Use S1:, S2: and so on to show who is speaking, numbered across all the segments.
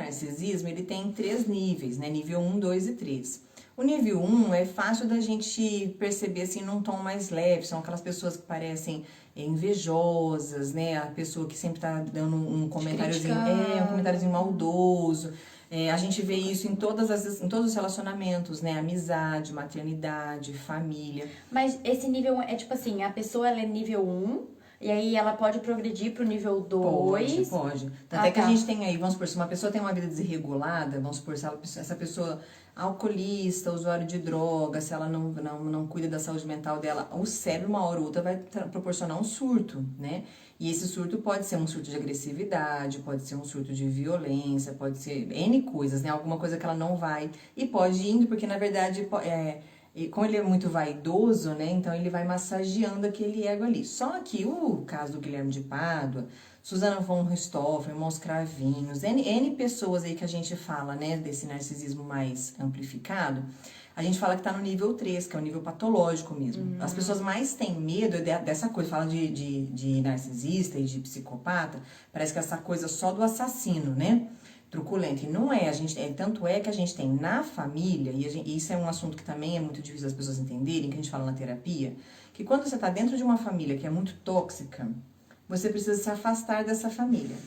S1: narcisismo, ele tem 3 níveis, né? Nível 1, 2 e 3. O nível 1 é fácil da gente perceber, assim, num tom mais leve. São aquelas pessoas que parecem invejosas, né? A pessoa que sempre tá dando um comentáriozinho, um comentáriozinho maldoso. A gente vê isso em todos os relacionamentos, né? Amizade, maternidade, família.
S2: Mas esse nível é tipo assim, a pessoa ela é nível 1, e aí ela pode progredir pro nível 2?
S1: Pode. Tanto que a gente tem aí, vamos supor, se uma pessoa tem uma vida desregulada, vamos supor, se essa pessoa alcoolista, usuário de droga, se ela não cuida da saúde mental dela, o cérebro, uma hora ou outra, vai proporcionar um surto, né? E esse surto pode ser um surto de agressividade, pode ser um surto de violência, pode ser N coisas, né? Alguma coisa que ela não vai. E pode ir indo, porque na verdade, como ele é muito vaidoso, né? Então ele vai massageando aquele ego ali. Só que o caso do Guilherme de Pádua, Susana von Richthofen, Irmãos Cravinhos, N pessoas aí que a gente fala, né? Desse narcisismo mais amplificado. A gente fala que tá no nível 3, que é o nível patológico mesmo. As pessoas mais têm medo dessa coisa, fala de narcisista e de psicopata, parece que essa coisa só do assassino, né? Truculento. E não é, tanto é que a gente tem na família, e isso é um assunto que também é muito difícil as pessoas entenderem, que a gente fala na terapia, que quando você tá dentro de uma família que é muito tóxica, você precisa se afastar dessa família.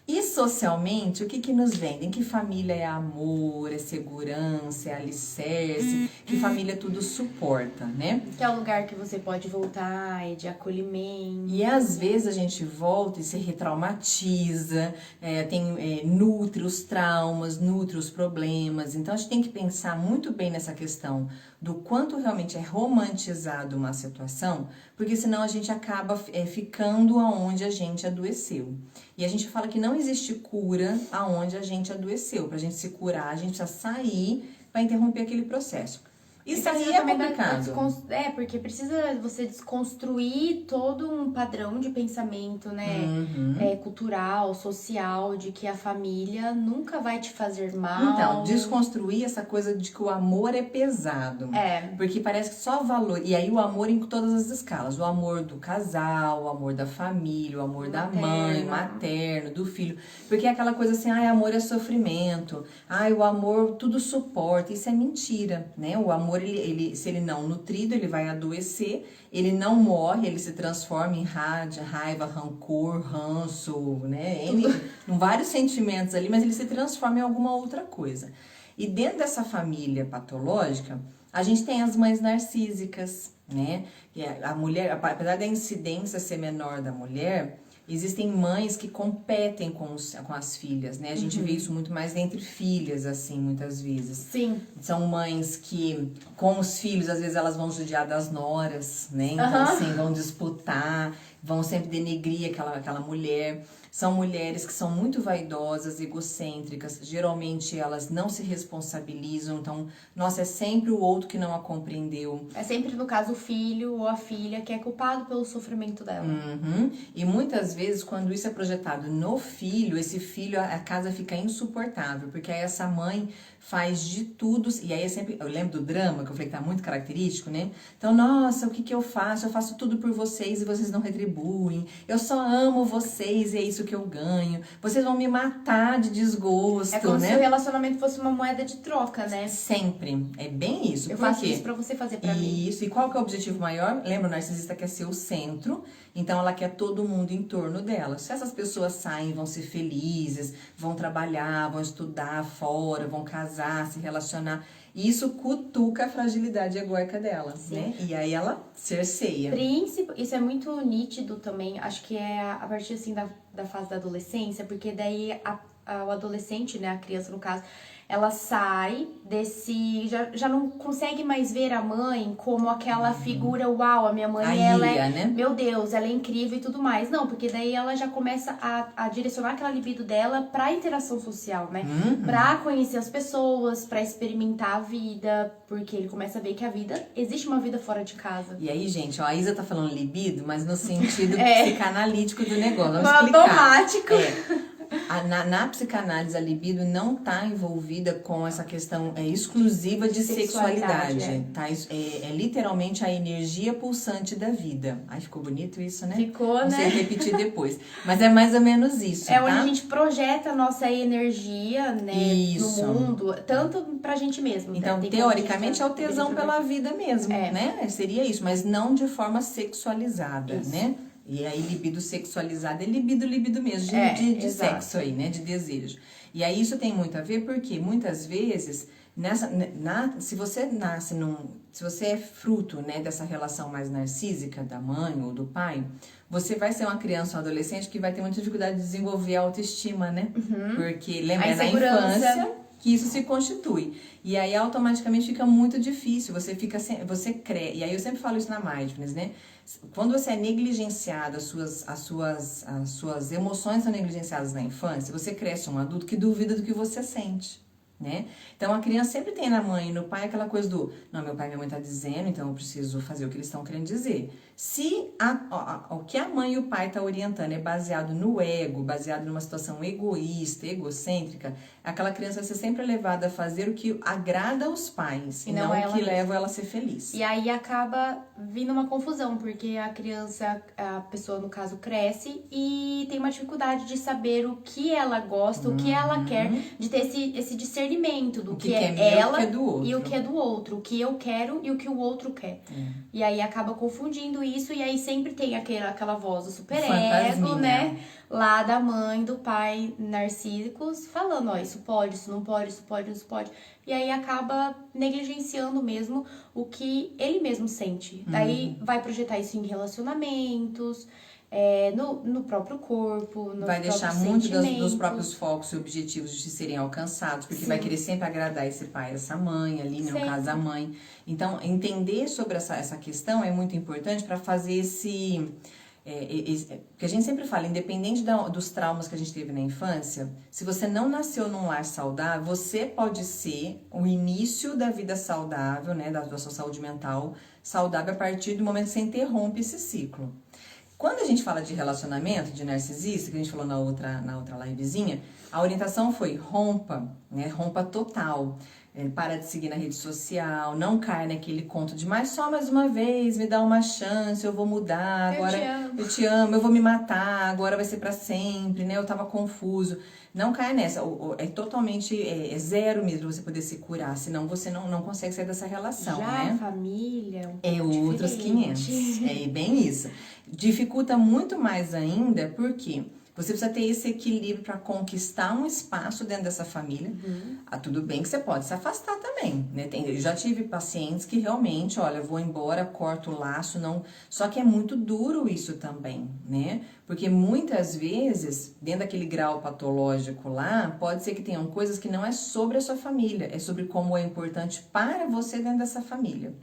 S1: E socialmente, o que nos vendem? Que família é amor, é segurança, é alicerce, que família tudo suporta, né?
S2: Que é o lugar que você pode voltar, é de acolhimento.
S1: E às vezes a gente volta e se retraumatiza, nutre os traumas, nutre os problemas. Então a gente tem que pensar muito bem nessa questão do quanto realmente é romantizado uma situação, porque senão a gente acaba ficando aonde a gente adoeceu. E a gente fala que não existe cura aonde a gente adoeceu. Pra gente se curar, a gente precisa sair para interromper aquele processo. Isso aí é complicado.
S2: Porque precisa você desconstruir todo um padrão de pensamento, né? Cultural, social, de que a família nunca vai te fazer mal.
S1: Então, desconstruir essa coisa de que o amor é pesado. Porque parece que só valor... E aí o amor em todas as escalas. O amor do casal, o amor da família, o amor da mãe, materno, do filho. Porque é aquela coisa assim, amor é sofrimento. O amor tudo suporta. Isso é mentira, né? O amor, se ele não nutrido, ele vai adoecer, ele não morre, ele se transforma em raiva, rancor, ranço, né? Vários sentimentos ali, mas ele se transforma em alguma outra coisa. E dentro dessa família patológica, a gente tem as mães narcísicas, né? E a mulher, apesar da incidência ser menor da mulher, existem mães que competem com as filhas, né? A gente vê isso muito mais entre filhas, assim, muitas vezes.
S2: Sim.
S1: São mães que, com os filhos, às vezes elas vão judiar das noras, né? Então, assim, vão disputar, vão sempre denegrir aquela mulher. São mulheres que são muito vaidosas, egocêntricas, geralmente elas não se responsabilizam, então, nossa, é sempre o outro que não a compreendeu.
S2: É sempre, no caso, o filho ou a filha que é culpado pelo sofrimento dela.
S1: E muitas vezes, quando isso é projetado no filho, esse filho, a casa fica insuportável, porque aí essa mãe faz de tudo, e aí eu lembro do drama, que eu falei que tá muito característico, né? Então, nossa, o que eu faço? Eu faço tudo por vocês e vocês não retribuem, eu só amo vocês e é isso que eu ganho, vocês vão me matar de desgosto,
S2: É como
S1: né?
S2: se o relacionamento fosse uma moeda de troca, né?
S1: Sempre, é bem isso.
S2: Eu faço isso pra você fazer pra mim.
S1: Isso, e qual que é o objetivo maior? Lembra, o narcisista quer ser o centro, então ela quer todo mundo em torno dela. Se essas pessoas saem, vão ser felizes, vão trabalhar, vão estudar fora, vão casar, se relacionar, isso cutuca a fragilidade egóica dela, né? E aí ela cerceia.
S2: Isso é muito nítido também, acho que é a partir assim da fase da adolescência, porque daí o adolescente, né, a criança no caso, ela sai já não consegue mais ver a mãe como aquela figura, uau, a minha mãe,
S1: né?
S2: Meu Deus, ela é incrível e tudo mais. Não, porque daí ela já começa a direcionar aquela libido dela pra interação social, né? Pra conhecer as pessoas, pra experimentar a vida, porque ele começa a ver que existe uma vida fora de casa.
S1: E aí, gente, a Isa tá falando libido, mas no sentido psicanalítico do negócio. Vamos explicar.
S2: Automático.
S1: Na psicanálise, a libido não está envolvida com essa questão exclusiva de sexualidade. Tá? É literalmente a energia pulsante da vida. Ai, ficou bonito isso, né?
S2: Ficou, né?
S1: Não sei repetir depois. Mas é mais ou menos isso,
S2: É
S1: tá?
S2: onde a gente projeta a nossa energia, né,
S1: Isso.
S2: no mundo, tanto pra gente mesmo.
S1: Então, teoricamente, é o tesão pela vida mesmo, né? Seria isso, mas não de forma sexualizada, né? E aí, libido sexualizada é libido mesmo, de sexo aí, né? De desejo. E aí, isso tem muito a ver porque, muitas vezes, se você nasce se você é fruto, né, dessa relação mais narcísica da mãe ou do pai, você vai ser uma criança ou um adolescente que vai ter muita dificuldade de desenvolver a autoestima, né? Porque, lembra, na infância que isso se constitui. E aí, automaticamente, fica muito difícil. Você cresce. E aí, eu sempre falo isso na Mindfulness, né? Quando você é negligenciado, as suas emoções são negligenciadas na infância, você cresce um adulto que duvida do que você sente, né? Então, a criança sempre tem na mãe e no pai aquela coisa do, não, meu pai e minha mãe tá dizendo, então eu preciso fazer o que eles estão querendo dizer. Se o que a mãe e o pai tá orientando é baseado no ego, baseado numa situação egoísta, egocêntrica, aquela criança vai ser sempre levada a fazer o que agrada aos pais e não o que leva ela a ser feliz.
S2: E aí acaba vindo uma confusão, porque a pessoa, no caso, cresce e tem uma dificuldade de saber o que ela gosta, o que ela quer, de ter esse discernimento do que é ela e o que é do outro, o que eu quero e o que o outro quer. E aí acaba confundindo isso, e aí sempre tem aquela voz do superego, né? Lá da mãe, do pai narcísicos, falando, ó, isso pode, isso não pode, isso pode, isso pode. E aí acaba negligenciando mesmo o que ele mesmo sente. Daí vai projetar isso em relacionamentos, no próprio corpo, no
S1: vai deixar
S2: muito
S1: dos próprios focos e objetivos de serem alcançados, porque vai querer sempre agradar esse pai, essa mãe ali, no caso a mãe. Então, entender sobre essa questão é muito importante para fazer porque a gente sempre fala, independente dos traumas que a gente teve na infância, se você não nasceu num lar saudável, você pode ser o início da vida saudável, né, da sua saúde mental saudável a partir do momento que você interrompe esse ciclo. Quando a gente fala de relacionamento, de narcisista, que a gente falou na outra livezinha, a orientação foi rompa, né, rompa total. Para de seguir na rede social, não cai naquele conto de mas só mais uma vez, me dá uma chance, eu vou mudar, agora eu te amo, eu vou me matar, agora vai ser pra sempre, né? Eu tava confuso. Não cai nessa, é totalmente zero mesmo você poder se curar, senão você não consegue sair dessa relação,
S2: já,
S1: né?
S2: Família,
S1: outros 500, bem isso. Dificulta muito mais ainda, porque você precisa ter esse equilíbrio para conquistar um espaço dentro dessa família. Tudo bem que você pode se afastar também, né? Eu já tive pacientes que realmente, olha, vou embora, corto o laço, não. Só que é muito duro isso também, né? Porque muitas vezes, dentro daquele grau patológico lá, pode ser que tenham coisas que não é sobre a sua família, é sobre como é importante para você dentro dessa família.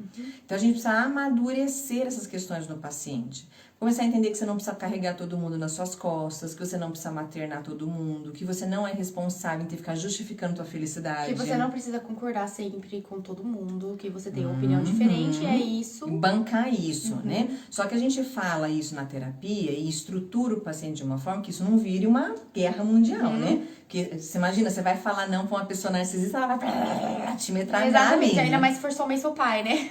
S1: Então a gente precisa amadurecer essas questões no paciente. Começar a entender que você não precisa carregar todo mundo nas suas costas, que você não precisa maternar todo mundo, que você não é responsável em ter que ficar justificando tua felicidade.
S2: Que você não precisa concordar sempre com todo mundo, que você tem uma opinião diferente, é isso.
S1: Bancar isso, né? Só que a gente fala isso na terapia e estrutura o paciente de uma forma que isso não vire uma guerra mundial, né? Porque você imagina, você vai falar não pra uma pessoa narcisista, ela vai te metralhar.
S2: Exatamente, ainda mais se for sua mãe e seu pai, né?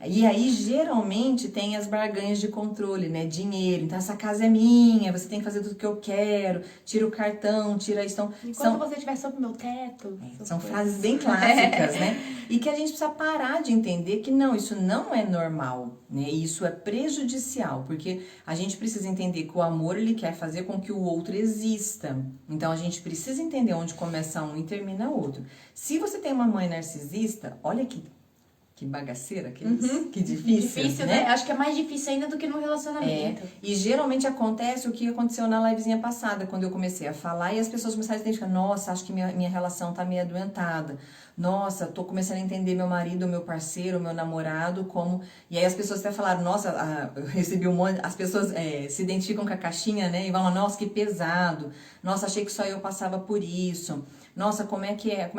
S1: E aí, geralmente, tem as barganhas de controle, né? Dinheiro. Então, essa casa é minha, você tem que fazer tudo que eu quero, tira o cartão, tira isso. Então,
S2: enquanto você estiver sob o meu teto.
S1: São frases bem clássicas, né? E que a gente precisa parar de entender que não, isso não é normal, né? Isso é prejudicial, porque a gente precisa entender que o amor, ele quer fazer com que o outro exista. Então, a gente precisa entender onde começa um e termina o outro. Se você tem uma mãe narcisista, olha que bagaceira que é isso. Que difícil,
S2: difícil, né? Acho que é mais difícil ainda do que no relacionamento.
S1: E geralmente acontece o que aconteceu na livezinha passada, quando eu comecei a falar e as pessoas começaram a identificar, nossa, acho que minha relação tá meio adoentada. Nossa, tô começando a entender meu marido, meu parceiro, meu namorado, como... E aí as pessoas até falaram, nossa, eu recebi um monte... As pessoas se identificam com a caixinha, né? E falam, nossa, que pesado. Nossa, achei que só eu passava por isso. Nossa, como é que é?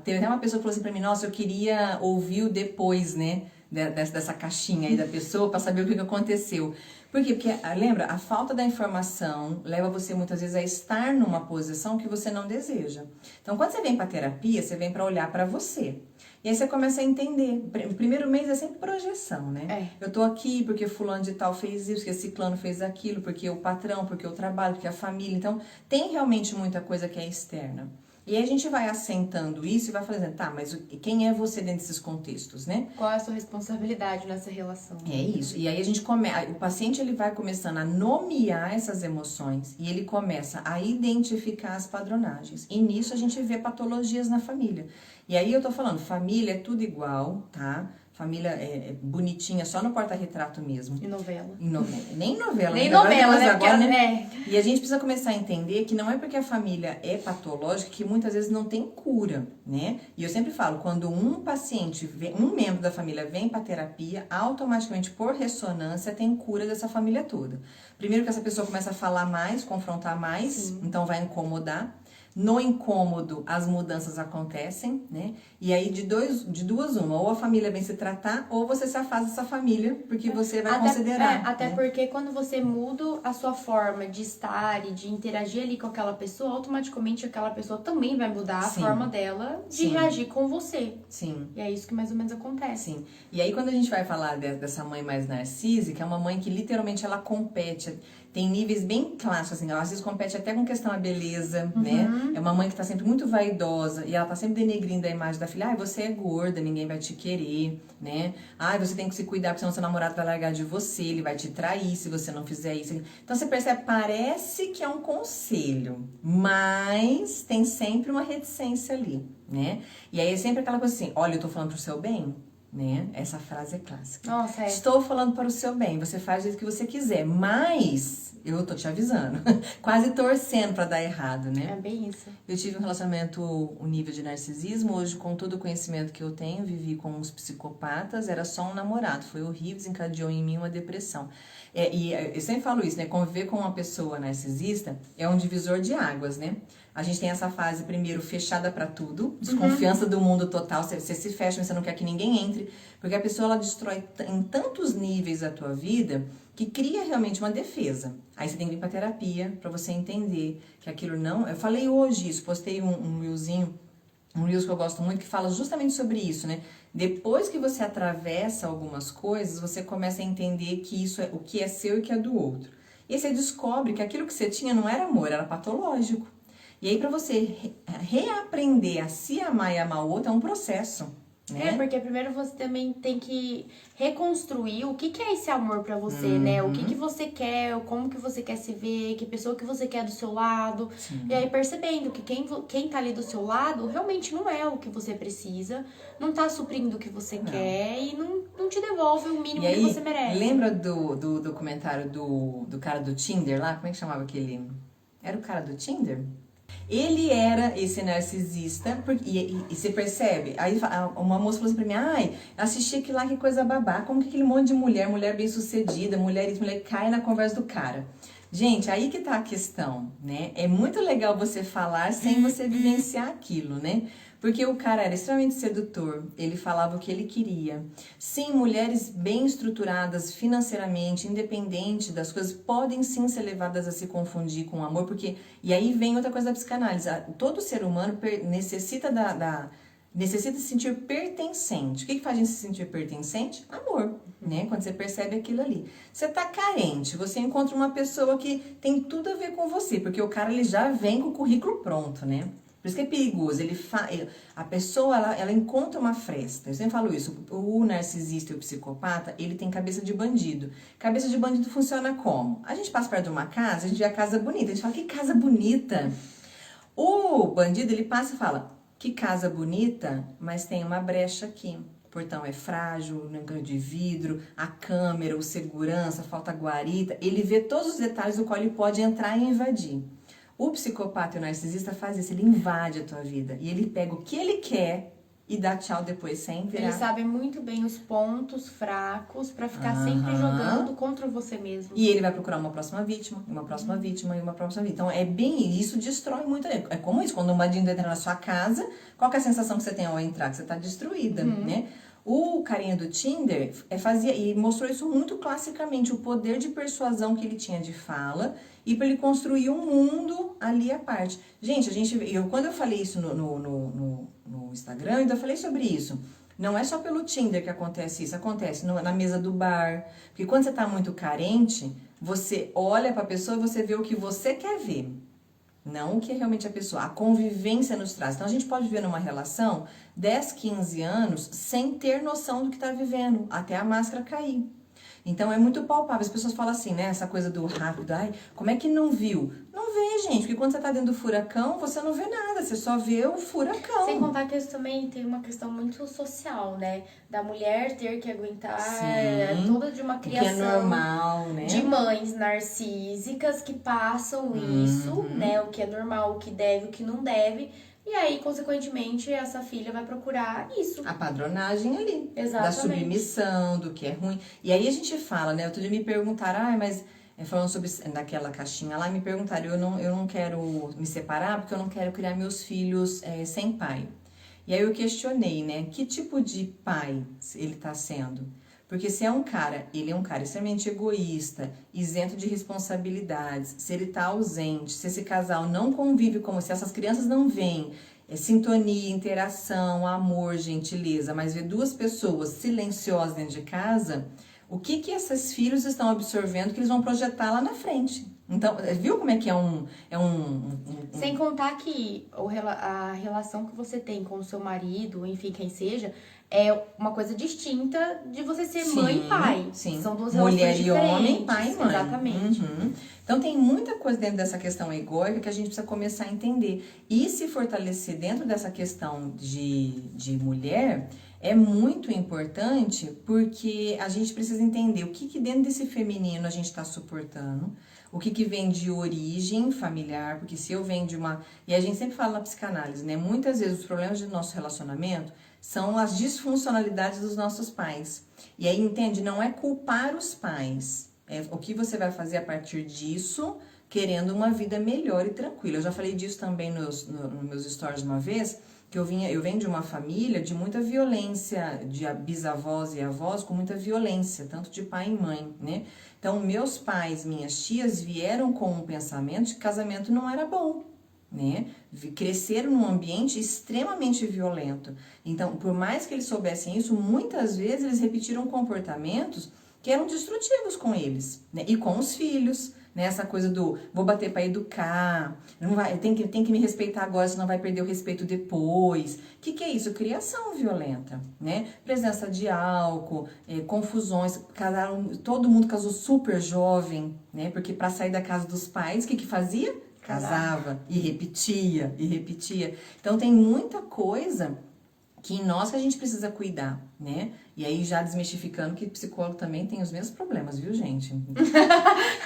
S1: Teve até uma pessoa que falou assim pra mim, nossa, eu queria ouvir o depois, né? Dessa caixinha aí da pessoa pra saber o que aconteceu. Por quê? Porque, lembra, a falta da informação leva você muitas vezes a estar numa posição que você não deseja. Então, quando você vem pra terapia, você vem pra olhar pra você. E aí você começa a entender. O primeiro mês é sempre projeção, né? Eu tô aqui porque fulano de tal fez isso, porque ciclano fez aquilo, porque o patrão, porque o trabalho, porque a família. Então, tem realmente muita coisa que é externa. E aí a gente vai assentando isso e vai fazendo, tá, mas quem é você dentro desses contextos, né?
S2: Qual é a sua responsabilidade nessa relação?
S1: É isso. E aí a gente o paciente ele vai começando a nomear essas emoções e ele começa a identificar as padronagens. E nisso a gente vê patologias na família. E aí eu tô falando, família é tudo igual, tá? Família é bonitinha, só no porta-retrato mesmo.
S2: E novela.
S1: Nem novela.
S2: Nem novela, né?
S1: Agora, né? E a gente precisa começar a entender que não é porque a família é patológica que muitas vezes não tem cura, né? E eu sempre falo, quando um paciente, um membro da família vem pra terapia, automaticamente, por ressonância, tem cura dessa família toda. Primeiro que essa pessoa começa a falar mais, confrontar mais, então vai incomodar. No incômodo, as mudanças acontecem, né? E aí, de duas uma, ou a família vem se tratar, ou você se afasta dessa família, porque você vai considerar.
S2: Até porque quando você muda a sua forma de estar e de interagir ali com aquela pessoa, automaticamente aquela pessoa também vai mudar a forma dela de reagir com você.
S1: Sim.
S2: E é isso que mais ou menos acontece.
S1: Sim. E aí, quando a gente vai falar dessa mãe mais narcísica, é uma mãe que literalmente ela compete. Tem níveis bem clássicos, assim, ela às vezes compete até com questão da beleza, né? É uma mãe que tá sempre muito vaidosa e ela tá sempre denegrindo a imagem da filha. Ai, você é gorda, ninguém vai te querer, né? Ai, você tem que se cuidar porque senão seu namorado vai largar de você, ele vai te trair se você não fizer isso. Então você percebe, parece que é um conselho, mas tem sempre uma reticência ali, né? E aí é sempre aquela coisa assim, olha, eu tô falando pro seu bem, né? Essa frase é clássica.
S2: Nossa,
S1: Estou falando para o seu bem, você faz do jeito que você quiser, mas eu tô te avisando, quase torcendo para dar errado, né?
S2: É bem isso.
S1: Eu tive um relacionamento, um nível de narcisismo, hoje com todo o conhecimento que eu tenho, vivi com uns psicopatas, era só um namorado, foi horrível, desencadeou em mim uma depressão. E eu sempre falo isso, né? Conviver com uma pessoa narcisista é um divisor de águas, né? A gente tem essa fase, primeiro, fechada pra tudo, desconfiança do mundo total, você se fecha, mas você não quer que ninguém entre, porque a pessoa, ela destrói em tantos níveis a tua vida, que cria realmente uma defesa. Aí você tem que vir pra terapia, pra você entender que aquilo não... Eu falei hoje isso, postei um reelzinho, um reels que eu gosto muito, que fala justamente sobre isso, né? Depois que você atravessa algumas coisas, você começa a entender que isso é o que é seu e o que é do outro. E aí você descobre que aquilo que você tinha não era amor, era patológico. E aí, pra você reaprender a se amar e amar o outro, é um processo, né?
S2: Porque primeiro você também tem que reconstruir o que é esse amor pra você, né? O que você quer, como que você quer se ver, que pessoa que você quer do seu lado.
S1: Sim.
S2: E aí percebendo que quem tá ali do seu lado realmente não é o que você precisa, não tá suprindo o que você quer e não te devolve o mínimo que você merece.
S1: Lembra do documentário do cara do Tinder lá? Como é que chamava aquele? Era o cara do Tinder? Ele era esse narcisista, e você percebe? Aí uma moça falou assim pra mim, ai, assisti aquilo lá, que coisa babá, como que aquele monte de mulher bem sucedida, mulher cai na conversa do cara. Gente, aí que tá a questão, né? É muito legal você falar sem você vivenciar aquilo, né? Porque o cara era extremamente sedutor, ele falava o que ele queria. Sim, mulheres bem estruturadas financeiramente, independente das coisas, podem sim ser levadas a se confundir com o amor, porque... E aí vem outra coisa da psicanálise. Todo ser humano necessita necessita se sentir pertencente. O que faz a gente se sentir pertencente? Amor, né? Quando você percebe aquilo ali. Você tá carente, você encontra uma pessoa que tem tudo a ver com você, porque o cara ele já vem com o currículo pronto, né? Por isso que é perigoso, a pessoa, ela encontra uma fresta. Eu sempre falo isso, o narcisista e o psicopata, ele tem cabeça de bandido. Cabeça de bandido funciona como? A gente passa perto de uma casa, a gente vê a casa bonita, a gente fala, que casa bonita. O bandido, ele passa e fala, que casa bonita, mas tem uma brecha aqui. O portão é frágil, não é de vidro, a câmera, o segurança, falta guarita. Ele vê todos os detalhes do qual ele pode entrar e invadir. O psicopata e o narcisista faz isso, ele invade a tua vida. E ele pega o que ele quer e dá tchau depois sem virar.
S2: Ele sabe muito bem os pontos fracos pra ficar sempre jogando contra você mesmo.
S1: E ele vai procurar uma próxima vítima, uma próxima vítima e uma próxima vítima. Então é bem isso, destrói muito. É como isso, quando um bandido entra na sua casa, qual que é a sensação que você tem ao entrar? Que você tá destruída, né? O carinha do Tinder fazia e mostrou isso muito classicamente, o poder de persuasão que ele tinha de fala e para ele construir um mundo ali à parte. Gente, quando eu falei isso no Instagram, eu ainda falei sobre isso. Não é só pelo Tinder que acontece isso, acontece na mesa do bar. Porque quando você tá muito carente, você olha pra pessoa e você vê o que você quer ver. Não o que é realmente a pessoa. A convivência nos traz. Então, a gente pode viver numa relação 10, 15 anos sem ter noção do que tá vivendo, até a máscara cair. Então, é muito palpável. As pessoas falam assim, né? Essa coisa do rápido. Ai, como é que não viu? Não vê, gente. Porque quando você tá dentro do furacão, você não vê nada. Você só vê o furacão.
S2: Sem contar que isso também tem uma questão muito social, né? Da mulher ter que aguentar toda de uma criação.
S1: Que é normal, né?
S2: De mães narcísicas que passam isso, né? O que é normal, o que deve, o que não deve. E aí, consequentemente, essa filha vai procurar isso.
S1: A padronagem ali.
S2: Exatamente.
S1: Da submissão, do que é ruim. E aí a gente fala, né? Outro dia me perguntaram, mas falando sobre naquela caixinha lá, me perguntaram, eu não quero me separar porque eu não quero criar meus filhos sem pai. E aí eu questionei, né? Que tipo de pai ele tá sendo? Porque se é um cara, ele é um cara extremamente egoísta, isento de responsabilidades, se ele tá ausente, se esse casal não convive como se essas crianças não veem sintonia, interação, amor, gentileza, mas vê duas pessoas silenciosas dentro de casa, o que esses filhos estão absorvendo que eles vão projetar lá na frente? Então, viu como é que
S2: Sem contar que a relação que você tem com o seu marido, enfim, quem seja, é uma coisa distinta de você ser mãe e pai.
S1: Sim.
S2: São duas relações
S1: mulher e
S2: diferentes.
S1: homem, pai e mãe.
S2: Exatamente.
S1: Então tem muita coisa dentro dessa questão egóica que a gente precisa começar a entender. E se fortalecer dentro dessa questão de mulher é muito importante porque a gente precisa entender o que dentro desse feminino a gente está suportando, o que vem de origem familiar, porque se eu venho de uma... E a gente sempre fala na psicanálise, né? Muitas vezes os problemas do nosso relacionamento são as disfuncionalidades dos nossos pais. E aí, entende? Não é culpar os pais. É o que você vai fazer a partir disso, querendo uma vida melhor e tranquila. Eu já falei disso também nos meus stories uma vez, que eu venho de uma família de muita violência, de bisavós e avós com muita violência, tanto de pai e mãe, né? Então, meus pais, minhas tias vieram com um pensamento de que casamento não era bom, né? Cresceram num ambiente extremamente violento. Então, por mais que eles soubessem isso, muitas vezes eles repetiram comportamentos que eram destrutivos com eles, né? E com os filhos, né? Essa coisa do vou bater para educar, não vai, tem que me respeitar agora, senão vai perder o respeito depois. O que é isso? Criação violenta, né? Presença de álcool, confusões, todo mundo casou super jovem, né? Porque para sair da casa dos pais, o que fazia? Casava e repetia, e repetia. Então tem muita coisa que nós que a gente precisa cuidar, né? E aí já desmistificando que psicólogo também tem os mesmos problemas, viu, gente?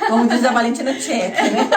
S1: Como diz a Valentina Tchek, né?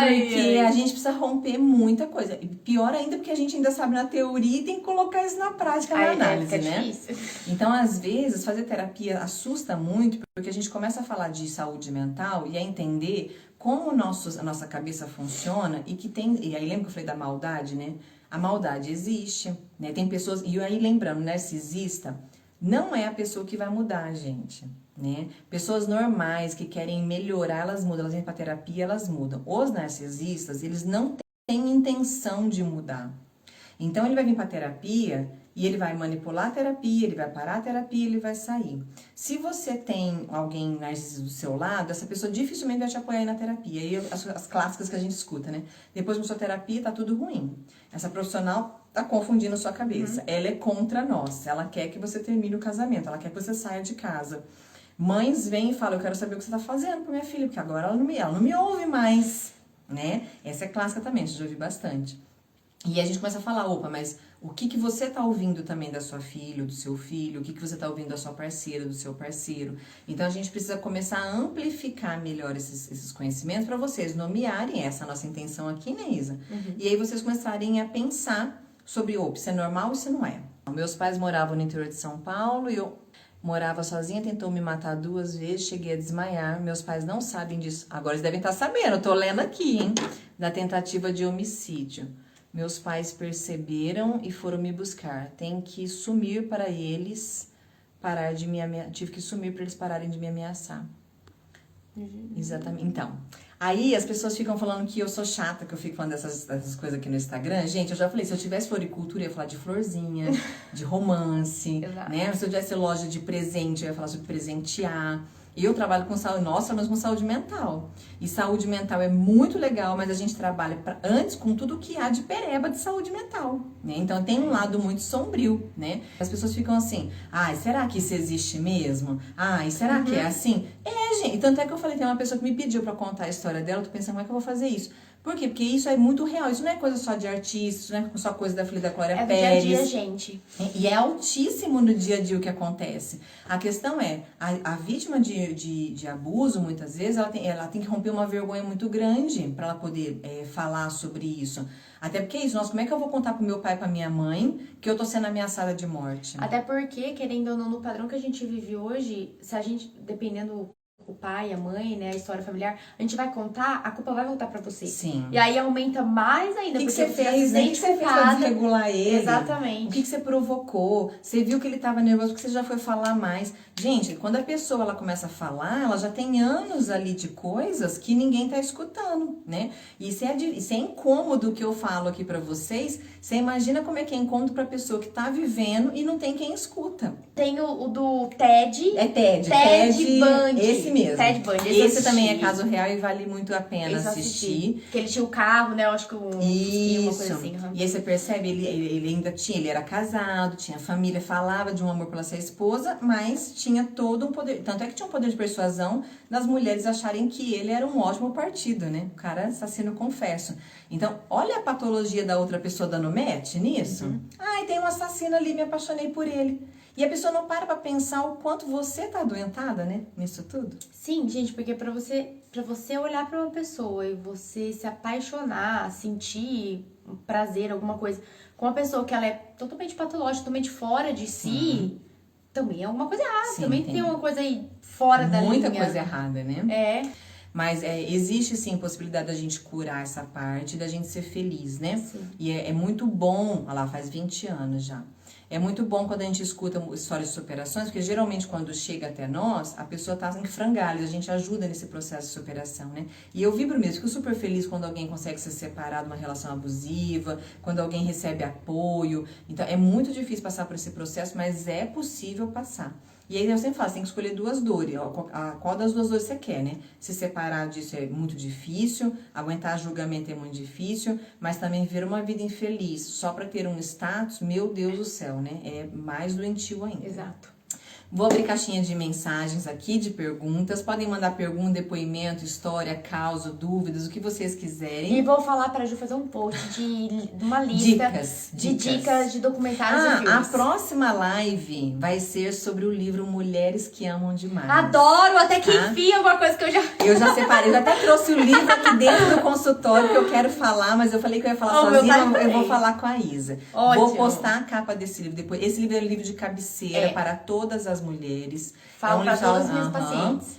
S1: Porque a gente precisa romper muita coisa. E pior ainda porque a gente ainda sabe na teoria e tem que colocar isso na prática, na análise, né? Difícil. Então, às vezes, fazer terapia assusta muito porque a gente começa a falar de saúde mental e a entender como a nossa cabeça funciona e que tem... E aí lembra que eu falei da maldade, né? A maldade existe, né? Tem pessoas... E aí lembrando, narcisista não é a pessoa que vai mudar, gente, né? Pessoas normais que querem melhorar, elas mudam. Elas vêm pra terapia, elas mudam. Os narcisistas, eles não têm intenção de mudar. Então, ele vai vir pra terapia e ele vai manipular a terapia, ele vai parar a terapia, ele vai sair. Se você tem alguém narcisista do seu lado, essa pessoa dificilmente vai te apoiar aí na terapia. E as clássicas que a gente escuta, né? Depois de sua terapia, tá tudo ruim. Essa profissional tá confundindo a sua cabeça. Ela é contra nós. Ela quer que você termine o casamento. Ela quer que você saia de casa. Mães vêm e falam, eu quero saber o que você tá fazendo pra minha filha, porque agora ela não me ouve mais, né? Essa é clássica também, já ouvi bastante. E a gente começa a falar, opa, mas o que você tá ouvindo também da sua filha, do seu filho? O que você tá ouvindo da sua parceira, do seu parceiro? Então, a gente precisa começar a amplificar melhor esses conhecimentos para vocês nomearem essa nossa intenção aqui, né, Isa? E aí, vocês começarem a pensar sobre, opa, isso é normal ou isso não é? Meus pais moravam no interior de São Paulo e eu morava sozinha, tentou me matar 2 vezes, cheguei a desmaiar. Meus pais não sabem disso. Agora eles devem estar sabendo, eu tô lendo aqui, hein? Da tentativa de homicídio. Meus pais perceberam e foram me buscar. Tenho que sumir para eles parar de me ameaçar. Tive que sumir para eles pararem de me ameaçar. Exatamente. Então, aí as pessoas ficam falando que eu sou chata, que eu fico falando dessas coisas aqui no Instagram. Gente, eu já falei, se eu tivesse floricultura, eu ia falar de florzinha, de romance, né? Se eu tivesse loja de presente, eu ia falar sobre presentear. Eu trabalho com saúde, nós trabalhamos com saúde mental. E saúde mental é muito legal, mas a gente trabalha antes com tudo que há de pereba de saúde mental, né? Então tem um lado muito sombrio, né? As pessoas ficam assim, ai, será que isso existe mesmo? Ai, será que é assim? É, gente. Tanto é que eu falei, tem uma pessoa que me pediu pra contar a história dela, eu tô pensando, como é que eu vou fazer isso? Por quê? Porque isso é muito real, isso não é coisa só de artistas, não é só coisa da filha da Glória Pérez.
S2: É do dia a dia, gente.
S1: E é altíssimo no dia a dia o que acontece. A questão é, a vítima de abuso, muitas vezes, ela tem que romper uma vergonha muito grande para ela poder falar sobre isso. Até porque é isso, nossa, como é que eu vou contar pro meu pai e pra minha mãe que eu tô sendo ameaçada de morte?
S2: Até porque, querendo ou não, no padrão que a gente vive hoje, se a gente, dependendo o pai, a mãe, né, a história familiar, a gente vai contar, a culpa vai voltar pra você.
S1: Sim.
S2: E aí aumenta mais ainda.
S1: O que
S2: porque
S1: você fez, né? O que você fez pra desregular ele?
S2: Exatamente.
S1: O que você provocou? Você viu que ele tava nervoso porque você já foi falar mais. Gente, quando a pessoa ela começa a falar, ela já tem anos ali de coisas que ninguém tá escutando, né? E isso é incômodo que eu falo aqui pra vocês. Você imagina como é que é incômodo pra pessoa que tá vivendo e não tem quem escuta.
S2: Tem o do Ted.
S1: É Ted
S2: Bundy.
S1: Esse mesmo.
S2: Ted Bundy.
S1: Esse também é caso real e vale muito a pena assistir.
S2: Porque ele tinha o carro, né? Eu acho que uma coisa assim.
S1: E aí você percebe, ele ainda tinha, ele era casado, tinha família, falava de um amor pela sua esposa, mas tinha todo um poder, tanto é que tinha um poder de persuasão das mulheres acharem que ele era um ótimo partido, né? O cara assassino confesso. Então, olha a patologia da outra pessoa dando match nisso. Ai, tem um assassino ali, me apaixonei por ele. E a pessoa não para pra pensar o quanto você tá adoentada, né? Nisso tudo.
S2: Sim, gente, porque pra você olhar pra uma pessoa e você se apaixonar, sentir um prazer, alguma coisa, com uma pessoa que ela é totalmente patológica, totalmente fora de si, também é alguma coisa errada.
S1: Sim,
S2: também tem uma coisa aí fora da linha.
S1: Muita coisa errada, né?
S2: É.
S1: Mas existe sim possibilidade da gente curar essa parte, da gente ser feliz, né?
S2: Sim.
S1: E é muito bom, olha lá, faz 20 anos já. É muito bom quando a gente escuta histórias de superações, porque geralmente quando chega até nós, a pessoa tá em frangalhos, a gente ajuda nesse processo de superação, né? E eu vibro mesmo, fico super feliz quando alguém consegue se separar de uma relação abusiva, quando alguém recebe apoio. Então é muito difícil passar por esse processo, mas é possível passar. E aí eu sempre falo, você tem que escolher duas dores, qual das duas dores você quer, né? Se separar disso é muito difícil, aguentar julgamento é muito difícil, mas também viver uma vida infeliz só pra ter um status, meu Deus do céu, né? É mais doentio ainda.
S2: Exato.
S1: Vou abrir caixinha de mensagens aqui, de perguntas. Podem mandar pergunta, depoimento, história, causa, dúvidas, o que vocês quiserem.
S2: E vou falar pra Ju fazer um post de uma lista de dicas de documentários e filmes.
S1: A próxima live vai ser sobre o livro Mulheres que Amam Demais.
S2: Adoro! Até que enfim, alguma coisa que eu já...
S1: Eu já separei, eu até trouxe o livro aqui dentro do consultório que eu quero falar, mas eu falei que eu ia falar sozinha, eu vou falar com a Isa.
S2: Ótimo.
S1: Vou postar a capa desse livro depois. Esse livro é um livro de cabeceira para todas as mulheres.
S2: Falo pra todas as minhas pacientes.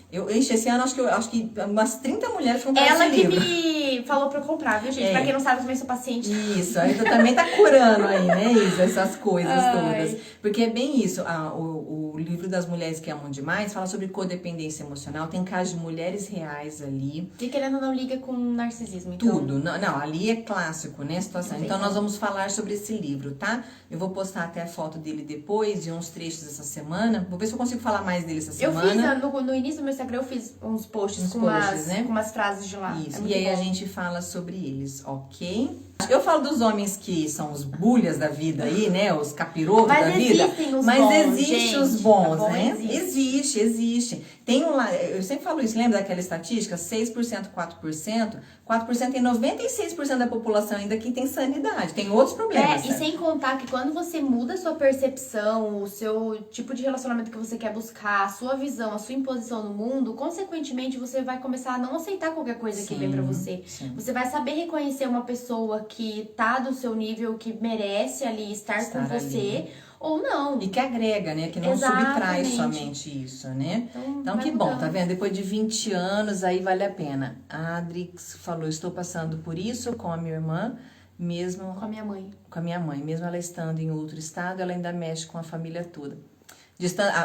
S1: Esse ano acho que umas 30 mulheres compraram
S2: esse livro.
S1: Ela que
S2: me falou pra eu comprar, viu, gente? Pra quem não sabe, eu também sou paciente.
S1: Isso, aí tu também tá curando aí, né, Isa? Essas coisas todas. Porque é bem isso, o livro das Mulheres que Amam Demais fala sobre codependência emocional, tem casos de mulheres reais ali.
S2: E querendo ou não liga com narcisismo, então...
S1: Tudo, não, ali é clássico, né, a situação. Então nós vamos falar sobre esse livro, tá? Eu vou postar até a foto dele depois, e uns trechos essa semana. Vou ver se eu consigo falar mais dele essa semana.
S2: Eu fiz, no início do meu Instagram, eu fiz uns posts, com umas frases de lá.
S1: Isso, e aí a gente fala sobre eles, ok? Eu falo dos homens que são os bulhas da vida aí, né? Os capirotos da vida. Mas existem os bons, né? Existe. Tem um lá, eu sempre falo isso, lembra daquela estatística? 6%, 4%. 4% tem 96% da população ainda que tem sanidade. Tem outros problemas.
S2: E sem contar que quando você muda a sua percepção, o seu tipo de relacionamento que você quer buscar, a sua visão, a sua imposição no mundo, consequentemente você vai começar a não aceitar qualquer coisa que vem pra você.
S1: Sim.
S2: Você vai saber reconhecer uma pessoa que tá do seu nível, que merece ali estar com você, ali. Ou não.
S1: E que agrega, né? Que não subtrai somente isso, né? Então que bom, tá vendo? Depois de 20 anos, aí vale a pena. A Adrix falou, estou passando por isso com a minha irmã. mesmo
S2: Com a minha mãe.
S1: com a minha mãe, mesmo ela estando em outro estado, ela ainda mexe com a família toda.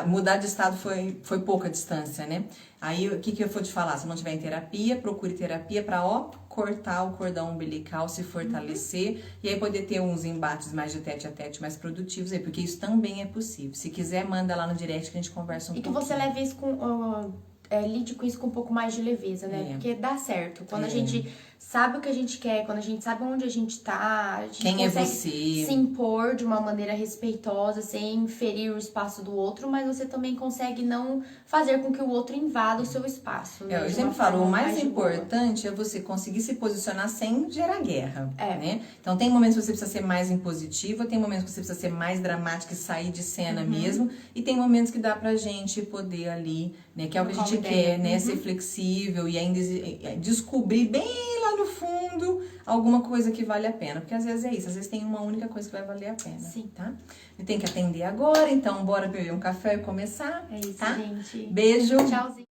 S1: Mudar de estado foi pouca distância, né? Aí, o que eu vou te falar? Se não tiver em terapia, procure terapia pra, cortar o cordão umbilical, se fortalecer e aí poder ter uns embates mais de tete a tete mais produtivos aí, porque isso também é possível. Se quiser, manda lá no direct que a gente conversa um pouquinho.
S2: E que você leve isso com... lide com isso com um pouco mais de leveza, né? Porque dá certo. Quando a gente sabe o que a gente quer, quando a gente sabe onde a gente tá, a gente
S1: Quem é
S2: consegue
S1: você?
S2: se impor de uma maneira respeitosa, sem ferir o espaço do outro, mas você também consegue não fazer com que o outro invada o seu espaço. Né?
S1: Eu sempre falo, o mais importante é você conseguir se posicionar sem gerar guerra, né? Então tem momentos que você precisa ser mais impositiva, tem momentos que você precisa ser mais dramática e sair de cena mesmo, e tem momentos que dá pra gente poder ali, né, que é o que a gente quer, né, ser flexível e ainda descobrir bem lá no fundo alguma coisa que vale a pena, porque às vezes é isso, às vezes tem uma única coisa que vai valer a pena, tá? E tem que atender agora, então bora beber um café e começar,
S2: É isso,
S1: tá?
S2: gente.
S1: Beijo.
S2: Tchauzinho.